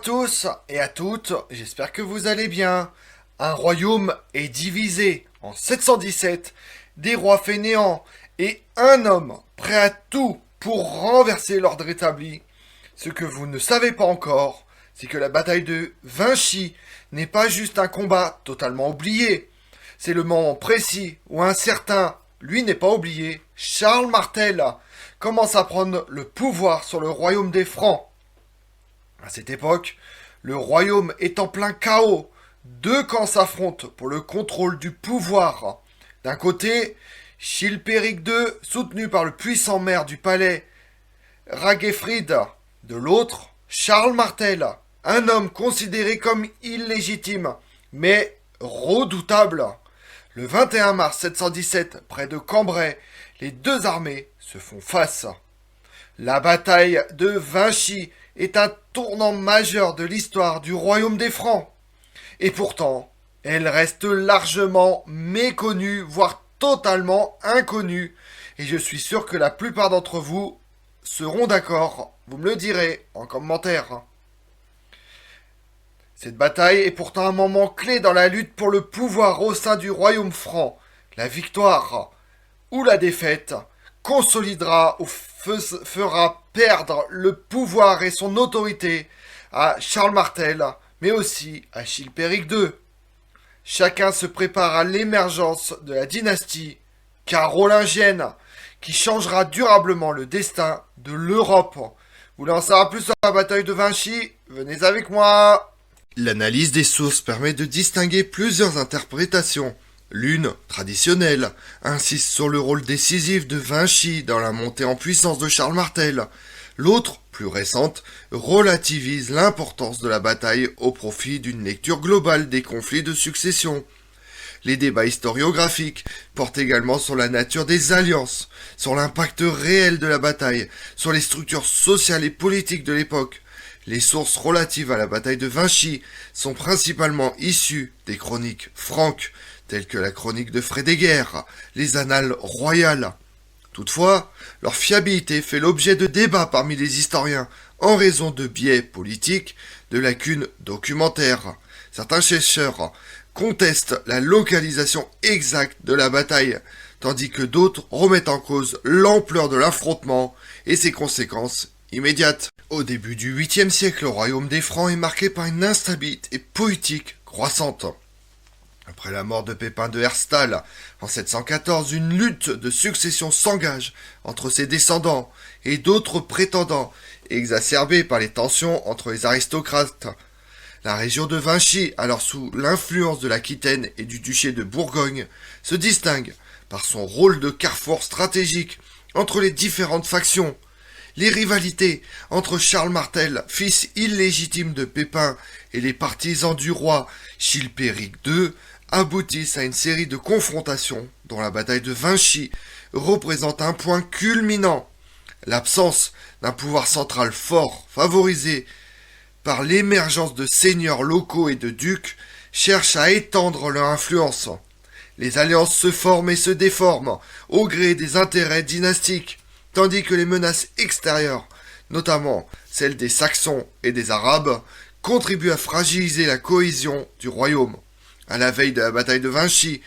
tous et à toutes, j'espère que vous allez bien. Un royaume est divisé en 717, des rois fainéants et un homme prêt à tout pour renverser l'ordre établi. Ce que vous ne savez pas encore, c'est que la bataille de Vinci n'est pas juste un combat totalement oublié. C'est le moment précis où un certain, lui n'est pas oublié, Charles Martel, commence à prendre le pouvoir sur le royaume des Francs. À cette époque, le royaume est en plein chaos. Deux camps s'affrontent pour le contrôle du pouvoir. D'un côté, Chilpéric II, soutenu par le puissant maire du palais, Raguefrid. De l'autre, Charles Martel, un homme considéré comme illégitime, mais redoutable. Le 21 mars 717, près de Cambrai, les deux armées se font face. La bataille de Vinci est un tournant majeur de l'histoire du royaume des Francs. Et pourtant, elle reste largement méconnue, voire totalement inconnue. Et je suis sûr que la plupart d'entre vous seront d'accord. Vous me le direz en commentaire. Cette bataille est pourtant un moment clé dans la lutte pour le pouvoir au sein du royaume franc. La victoire ou la défaite consolidera ou fera perdre le pouvoir et son autorité à Charles Martel, mais aussi à Chilpéric II. Chacun se prépare à l'émergence de la dynastie carolingienne, qui changera durablement le destin de l'Europe. Vous voulez en savoir plus sur la bataille de Vinci? Venez avec moi. L'analyse des sources permet de distinguer plusieurs interprétations. L'une, traditionnelle, insiste sur le rôle décisif de Vinci dans la montée en puissance de Charles Martel. L'autre, plus récente, relativise l'importance de la bataille au profit d'une lecture globale des conflits de succession. Les débats historiographiques portent également sur la nature des alliances, sur l'impact réel de la bataille, sur les structures sociales et politiques de l'époque. Les sources relatives à la bataille de Vinci sont principalement issues des chroniques franques, telles que la chronique de Frais des Guerres, les annales royales. Toutefois, leur fiabilité fait l'objet de débats parmi les historiens en raison de biais politiques, de lacunes documentaires. Certains chercheurs contestent la localisation exacte de la bataille, tandis que d'autres remettent en cause l'ampleur de l'affrontement et ses conséquences immédiates. Au début du 8e siècle, le royaume des Francs est marqué par une instabilité politique croissante. Après la mort de Pépin de Herstal, en 714, une lutte de succession s'engage entre ses descendants et d'autres prétendants, exacerbée par les tensions entre les aristocrates. La région de Vinci, alors sous l'influence de l'Aquitaine et du duché de Bourgogne, se distingue par son rôle de carrefour stratégique entre les différentes factions. Les rivalités entre Charles Martel, fils illégitime de Pépin, et les partisans du roi Chilpéric II aboutissent à une série de confrontations dont la bataille de Vinci représente un point culminant. L'absence d'un pouvoir central fort, favorisé par l'émergence de seigneurs locaux et de ducs, cherche à étendre leur influence. Les alliances se forment et se déforment au gré des intérêts dynastiques, tandis que les menaces extérieures, notamment celles des Saxons et des Arabes, contribuent à fragiliser la cohésion du royaume. À la veille de la bataille de Vinci,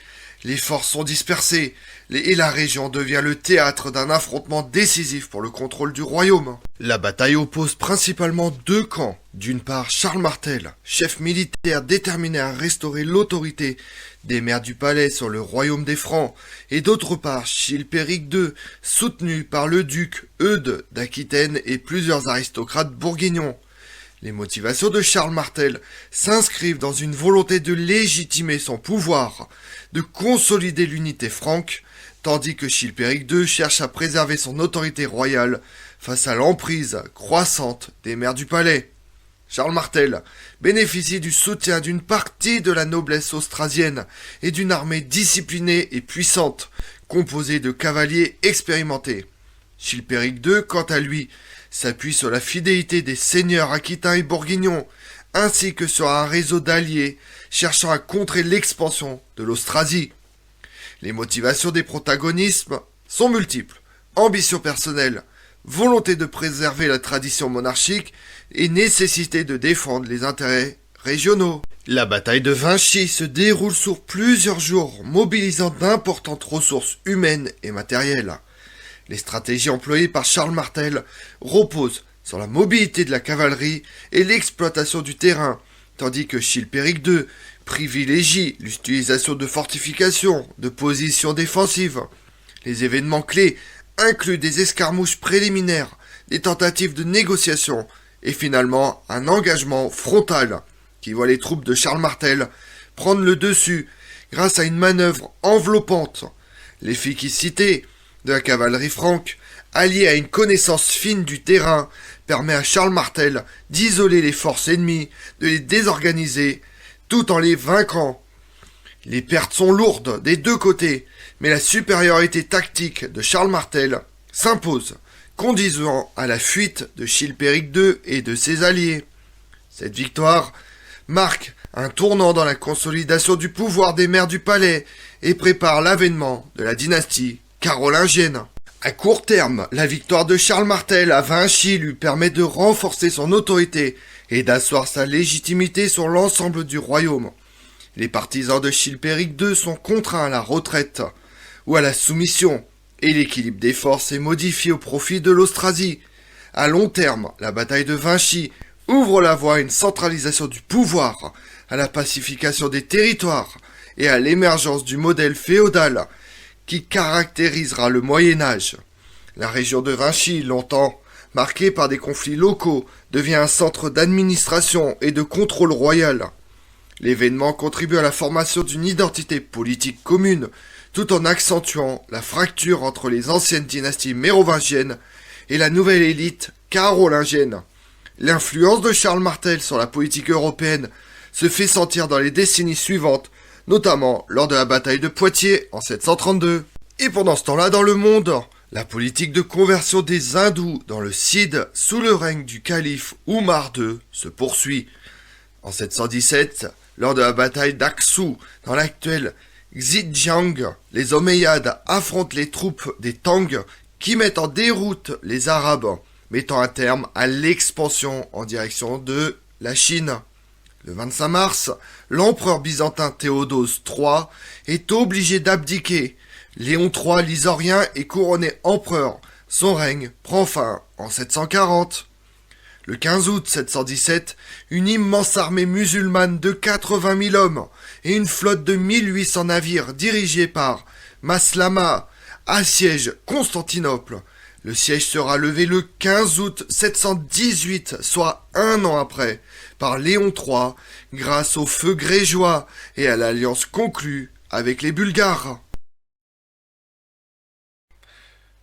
les forces sont dispersées et la région devient le théâtre d'un affrontement décisif pour le contrôle du royaume. La bataille oppose principalement deux camps. D'une part, Charles Martel, chef militaire déterminé à restaurer l'autorité des maires du palais sur le royaume des Francs, et d'autre part, Chilpéric II, soutenu par le duc Eudes d'Aquitaine et plusieurs aristocrates bourguignons. Les motivations de Charles Martel s'inscrivent dans une volonté de légitimer son pouvoir, de consolider l'unité franque, tandis que Chilpéric II cherche à préserver son autorité royale face à l'emprise croissante des maires du palais. Charles Martel bénéficie du soutien d'une partie de la noblesse austrasienne et d'une armée disciplinée et puissante, composée de cavaliers expérimentés. Chilpéric II, quant à lui, s'appuie sur la fidélité des seigneurs aquitains et bourguignons, ainsi que sur un réseau d'alliés cherchant à contrer l'expansion de l'Austrasie. Les motivations des protagonistes sont multiples. Ambition personnelle, volonté de préserver la tradition monarchique et nécessité de défendre les intérêts régionaux. La bataille de Vinchy se déroule sur plusieurs jours, mobilisant d'importantes ressources humaines et matérielles. Les stratégies employées par Charles Martel reposent sur la mobilité de la cavalerie et l'exploitation du terrain, tandis que Chilpéric II privilégie l'utilisation de fortifications, de positions défensives. Les événements clés incluent des escarmouches préliminaires, des tentatives de négociation et finalement un engagement frontal qui voit les troupes de Charles Martel prendre le dessus grâce à une manœuvre enveloppante. L'efficacité de la cavalerie franque, alliée à une connaissance fine du terrain, permet à Charles Martel d'isoler les forces ennemies, de les désorganiser, tout en les vainquant. Les pertes sont lourdes des deux côtés, mais la supériorité tactique de Charles Martel s'impose, conduisant à la fuite de Chilpéric II et de ses alliés. Cette victoire marque un tournant dans la consolidation du pouvoir des maires du palais et prépare l'avènement de la dynastie carolingienne. À court terme, la victoire de Charles Martel à Vinchy lui permet de renforcer son autorité et d'asseoir sa légitimité sur l'ensemble du royaume. Les partisans de Chilpéric II sont contraints à la retraite ou à la soumission, et l'équilibre des forces est modifié au profit de l'Austrasie. À long terme, la bataille de Vinchy ouvre la voie à une centralisation du pouvoir, à la pacification des territoires et à l'émergence du modèle féodal qui caractérisera le Moyen-Âge. La région de Vinchy, longtemps marquée par des conflits locaux, devient un centre d'administration et de contrôle royal. L'événement contribue à la formation d'une identité politique commune, tout en accentuant la fracture entre les anciennes dynasties mérovingiennes et la nouvelle élite carolingienne. L'influence de Charles Martel sur la politique européenne se fait sentir dans les décennies suivantes, notamment lors de la bataille de Poitiers en 732. Et pendant ce temps-là, dans le monde, la politique de conversion des hindous dans le Cid sous le règne du calife Oumar II se poursuit. En 717, lors de la bataille d'Aksou dans l'actuel Xinjiang, les Omeyyades affrontent les troupes des Tang qui mettent en déroute les Arabes, mettant un terme à l'expansion en direction de la Chine. Le 25 mars, l'empereur byzantin Théodose III est obligé d'abdiquer. Léon III l'Isorien est couronné empereur. Son règne prend fin en 740. Le 15 août 717, une immense armée musulmane de 80 000 hommes et une flotte de 1800 navires dirigés par Maslama assiègent Constantinople. Le siège sera levé le 15 août 718, soit un an après, par Léon III, grâce au feu grégeois et à l'alliance conclue avec les Bulgares.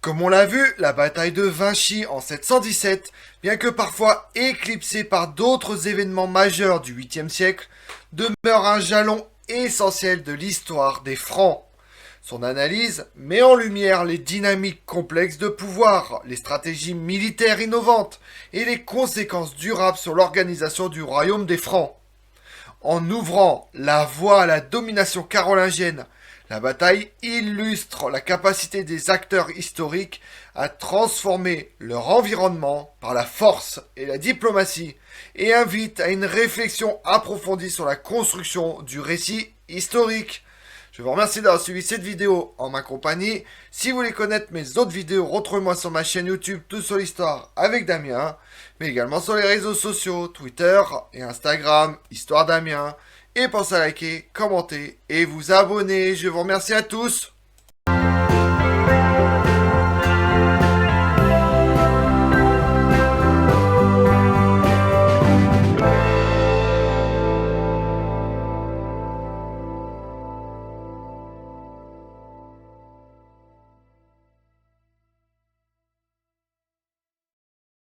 Comme on l'a vu, la bataille de Vinchy en 717, bien que parfois éclipsée par d'autres événements majeurs du 8e siècle, demeure un jalon essentiel de l'histoire des Francs. Son analyse met en lumière les dynamiques complexes de pouvoir, les stratégies militaires innovantes et les conséquences durables sur l'organisation du royaume des Francs. En ouvrant la voie à la domination carolingienne, la bataille illustre la capacité des acteurs historiques à transformer leur environnement par la force et la diplomatie et invite à une réflexion approfondie sur la construction du récit historique. Je vous remercie d'avoir suivi cette vidéo en ma compagnie. Si vous voulez connaître mes autres vidéos, retrouvez-moi sur ma chaîne YouTube Tout sur l'Histoire avec Damien, mais également sur les réseaux sociaux, Twitter et Instagram, Histoire Damien. Et pensez à liker, commenter et vous abonner. Je vous remercie à tous.